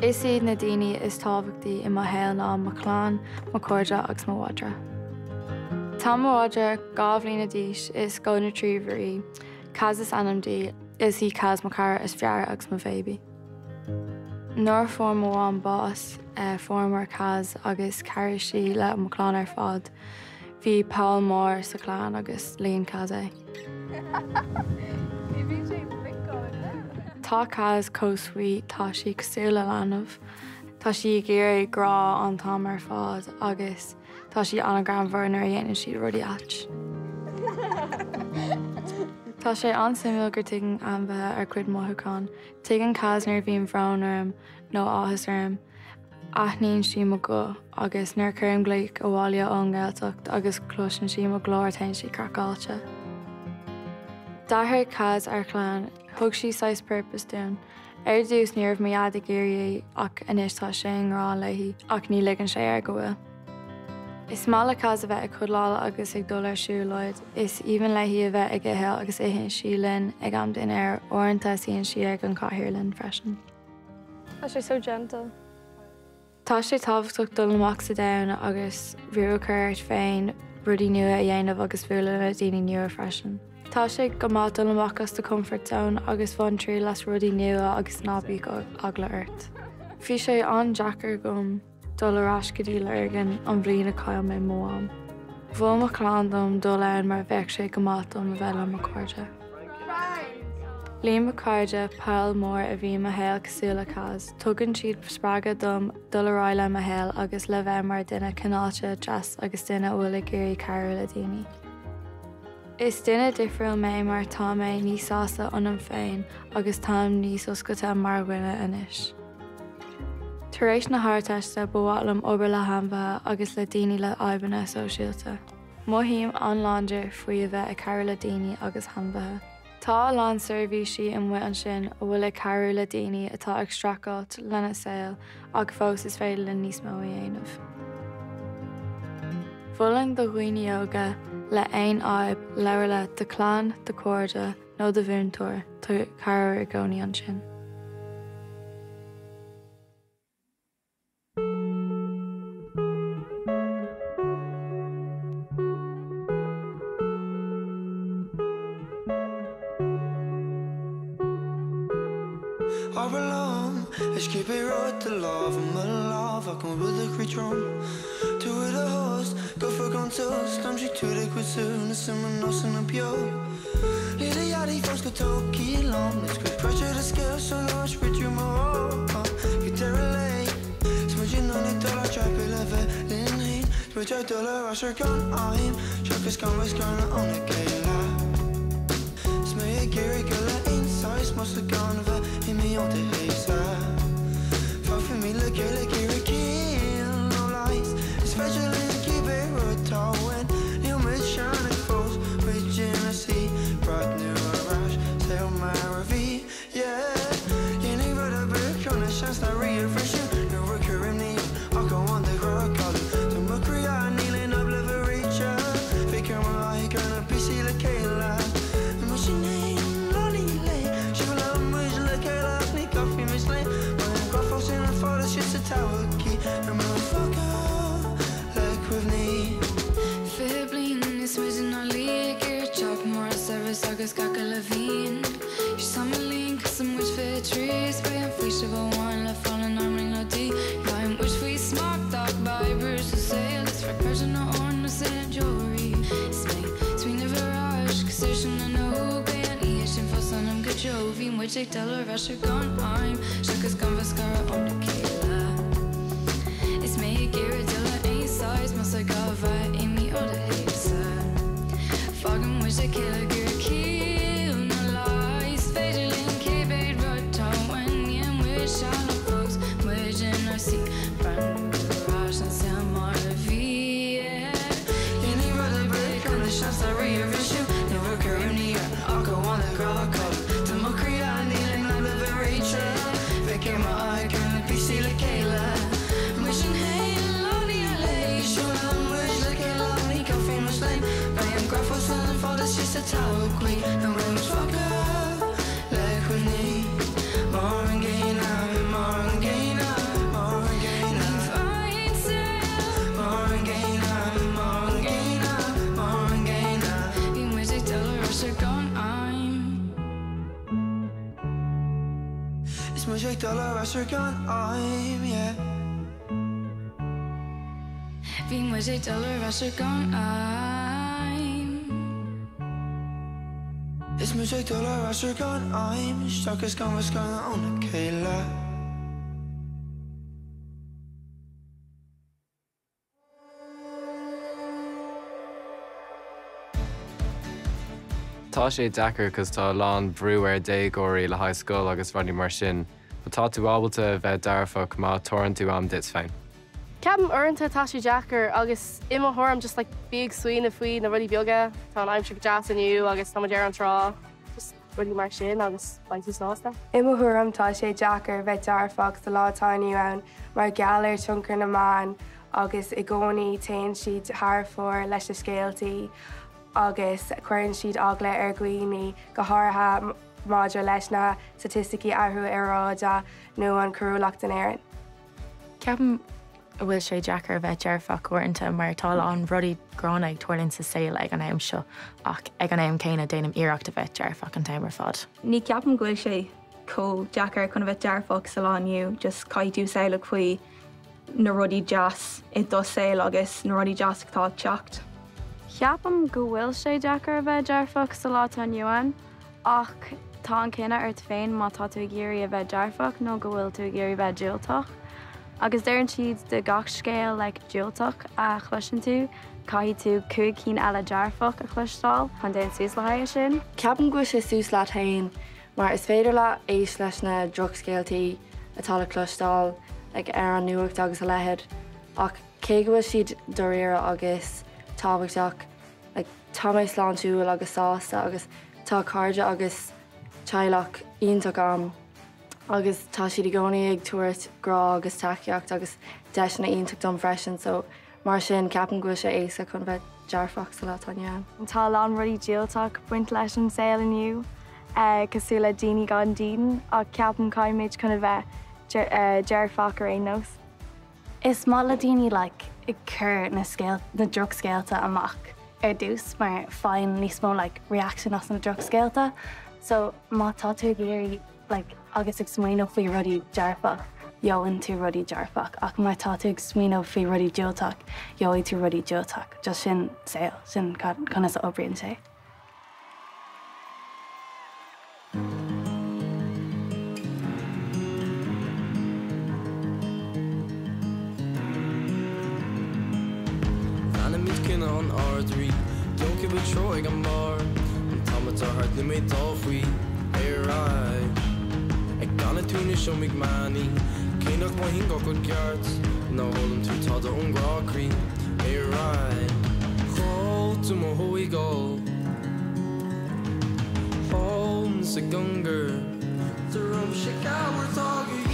Is iad na daoine is tábhachtaí I mo héal ná mo chláán, mo cóide agus mo bhádra. Tá mo bhádra gá bhliain d'aois is go na tríomhairí, cas is anamdí is hí cas mo cara is fear agus mo bhéibí. Nuair fór mo bháin bás formar cas agus ceir sí le mo chláán ar fád, bhí Paul mór sa chláán agus líon cas é. Tá cas cósfuí tá sí cosúil le leanamh, tá sí géir grá an tám ar fád agus tá sí anagram bharnar a dhéanann siad rudí airt. Tá sé ansimúil gur tuigeann anbheith ar cuid mothúcán, tuigeann cas nuair bhíon bhreanarm nó áthasarm, aithníonn sí mo go agus nuair chuirm ghlaoch ó bháile ón Gaeltacht agus cloiseann sí mo glór tain sí carcáilte. D'áthar cas ar chláán, thug sí 6 purpose dún. Ar dús níorbh mo iad géirí ach inis tá sé an rá leihí ach ní ligeann sé ar go bhfuil. Is mála cas a bheith ag chudlála agus ag dul ar siúlóid, is even leihí a bheith ag ithe agus éhéann sí linn ag am duine ar orintanta síonn sí ag an caithear linn freisin. Tá sé so gentle. Tá sé tábhachtach dul amach sa domhan agus bhíochairt féin rudí nua a dhéanamh agus bhuaile le daoine nua freisin. Tá sé go má dul amachchas do comfort zone agus bhain trí leis rudí nua agus nábí agla ort. Bhí sé an Jackar gom dul arás go dtí leirgan an bhliain a caiil mé móam. Bhfuil mo chláán dom dul ann mar bheith sé go má dom a bheith le mo cóide. Líon mo cóide Paul mór a bhí mo héal cosúla cas, tugann siad sprága dom dul ará le mo héal agus le bheith mar duine cináilte jazz agus duine bhfuil géirí ceir le daoine. Is duine difriúil mé mar tá mé níos sásta ionam féin agus tám níos oscailte mar bhuine inis. Tar éis na háirteiste bhhalam obair le hanbha agus le daoine le aibanna sóisialta. Mothíim an láidir faoi a bheith a ceir le daoine agus hanbathe. Tá lán seirbhísí an bhuiil an sin ó bhfuil le ceir le daoine atá ag stracáilt lena saoil ag fós is féidir le níos mó a dhéanamh. Bhuiling do dhaoine óga le aon aib leabhar le do chláán, do cóide nó do bhúntóir tá ceir i gcónaí an sin. All alone, ich gebe rote love, my love, I can with the creature. Two with a host, go for contours, tam si tu de quizu, na simon nosen up yo. Lili yadi fos go toki long, let's go pressure the scale, so large with you more. Get there late, smudging on it, dollar trap, level, in hate, switch out dollar, I sure gone, I'm shock is gone, was gonna on a gala. Smell a geary girl, inside, must have gone of it. On the haze, fuck for me, look you're a kill, no lies, especially keep it road tall when you miss shining falls, with jealousy, brought new rush, sail my RV, yeah, you need but a brick on a chance to refresh you, no recurring need, I'll go on the rock color, to Macri, I'm kneeling up, live a reacher, figure my eye, gonna be see the Kayla, machine. Agus gacha le bhíon Is samlín cos an muid fé trees Ba an fao se bháin le fáin armring le dí Ba an muid fao smachtach ba bruise a sail Is for person na orn na sin jewelry Is mé swing na virage Cos ir sin na nó Ba an í sin fós an am go jo Bhí muid ag del ar bheis gan aim Seachas gan bhascara ón na céile Is mé géir dile é size Mas a gabha imi ó de héise Fágan muid a céile gur Just a tower queen, and when we fuck up, like we need more and gain out, more and gain out. much like dollar Asher gone I'm, yeah. Bhí mu sé dul ar gan Is much like dollar Asher gone I'm. Stuck as gone was gone on a Kayla. Tá sé dechar cos tá lán brúir dégóirí le high school agus runní mar sin, ba tá tú ábalta bheith darfach má torann tú am dit féin. Ceapan orintanta tá sé deachar agus imthorm just like big swing a faoi na rudí beaga, tá an aimse jazz aniu agus tá dear an rá, just rudí mar sin agus baintú sásta. Imthorm tá sé deachar bheith dearfach sa látáiniu ann mar gealir tionchar na man agus i gcónaí tain siad thar fór leis na scéaltaí agus chuirann siad agla ar gcuoine go háirithe maidir leis na statisticí aithú aráide nó an cruúlacht an éireann. Ceapan bhfuil sé deachar bheith dearfach uaireanta mar tá an rudí gránna ag tuairlinn sa saoil ag an aim seo ach ag an aim céine déanam iireachta bheith dearfach an taimar fad. Ní ceapan ghfuil sé có deachar chun bheith dearfach sa lániu, just caiidú saola faoi na rudí jazz i do saoil agus na rudí jazz tá teacht. Ceapam go bhfuil sé deachar bheith dearfach sa látáiniuan ach tá an cinenne ar féin má tá tú géirí a bheith dearfach nó go bhfuil tú géirí bheith díoltach. Agus déireann siad de gach scéal le díoltach a chluiseann tú, caithfidh tú 5 cinn eile dearfach a chluisteáil chun déon sús le haigh sin. Ceapan go sé sús le tain, mar is féidir le éis leis na drogscéaltaí atá le chluisteáil ag ar an nuacht agus a lehead ach cé go bhfuil siad do réire agus tábhachtach ag tá méid sláintúil agus sásta agus tá cairde agus teaghlach ionach am agus tá siad i gcónaí ag tuairt grá agus taceacht agus deisna ionach dom freisin so mar sin ceapan go sé éasa chun bheith dearfach sa látáiniuan. Tá lán rudí díoltach buint leis an saoil aniu cosú le daoine gan dín ach ceapan caiimid chuna bheith dearfach ar aon nós. Is má le daoine le i chur na drogscéalta amach ar dús mar fáin níos mó le reaction as na drogscéalta, so má tá tú géirí agus ag smaoinmh faoi rudí dearfach, jóann tú rudí dearfach ach má tá tú ag smaoinmh faoi rudí díoltach, jóigh tú rudí díoltach, just sin saoil sin chuna sa oibríonn sé. On ardrí Donke be troig an mar an tamata hart na mé dáfuí érá ag ganna túna seo mig maní cénach má hin go go ceart ná hólan tú tada ón grácrí érá Cháil tú má hóí gáil Hám sa gangar Tá rum sé cabhar tágaí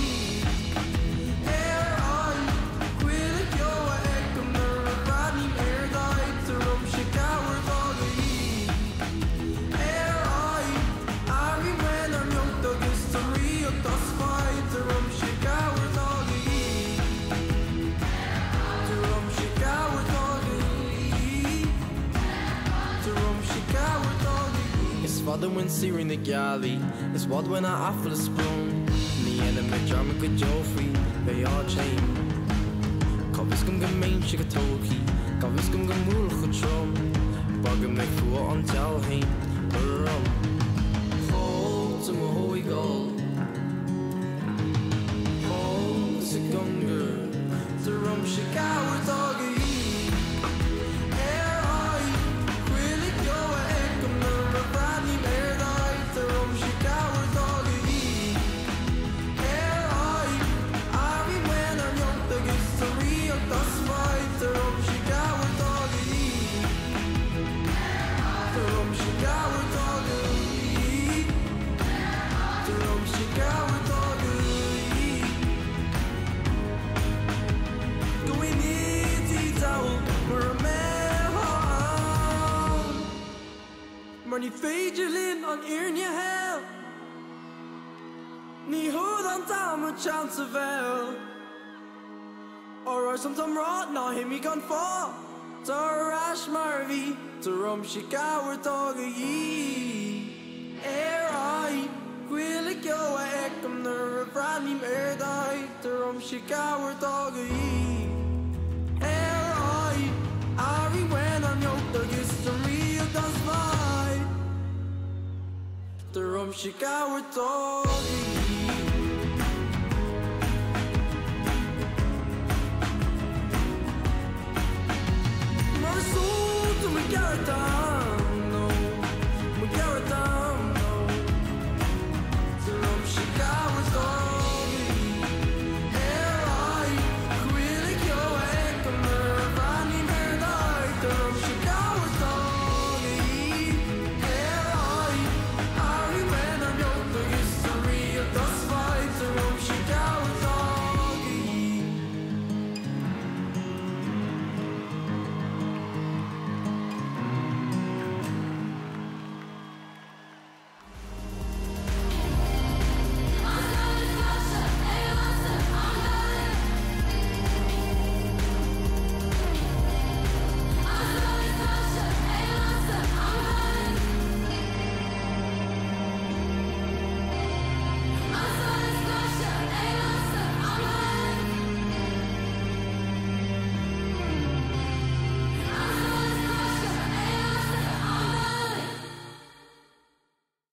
Fada when searing the galley is what when I offer the spoon the enemy drama good Joffrey they all chain Covis come get main chikatoki Covis come get mool chutrom Bug him like fool on Jalhain rum Hold to my holy gold Hold to gunger to rum shikawa doggy Ní féidirlinn an iarne hell Ní húd an dam a chance a bhil Or some rot ná himí gan fá Tá ras mar bhí Tá rum si gabhar tága dhí Éráid Cuilig go a ecam na ra she gower dog Ari when I'm yoked against the real does fly The rum she gower dog My soul to my garden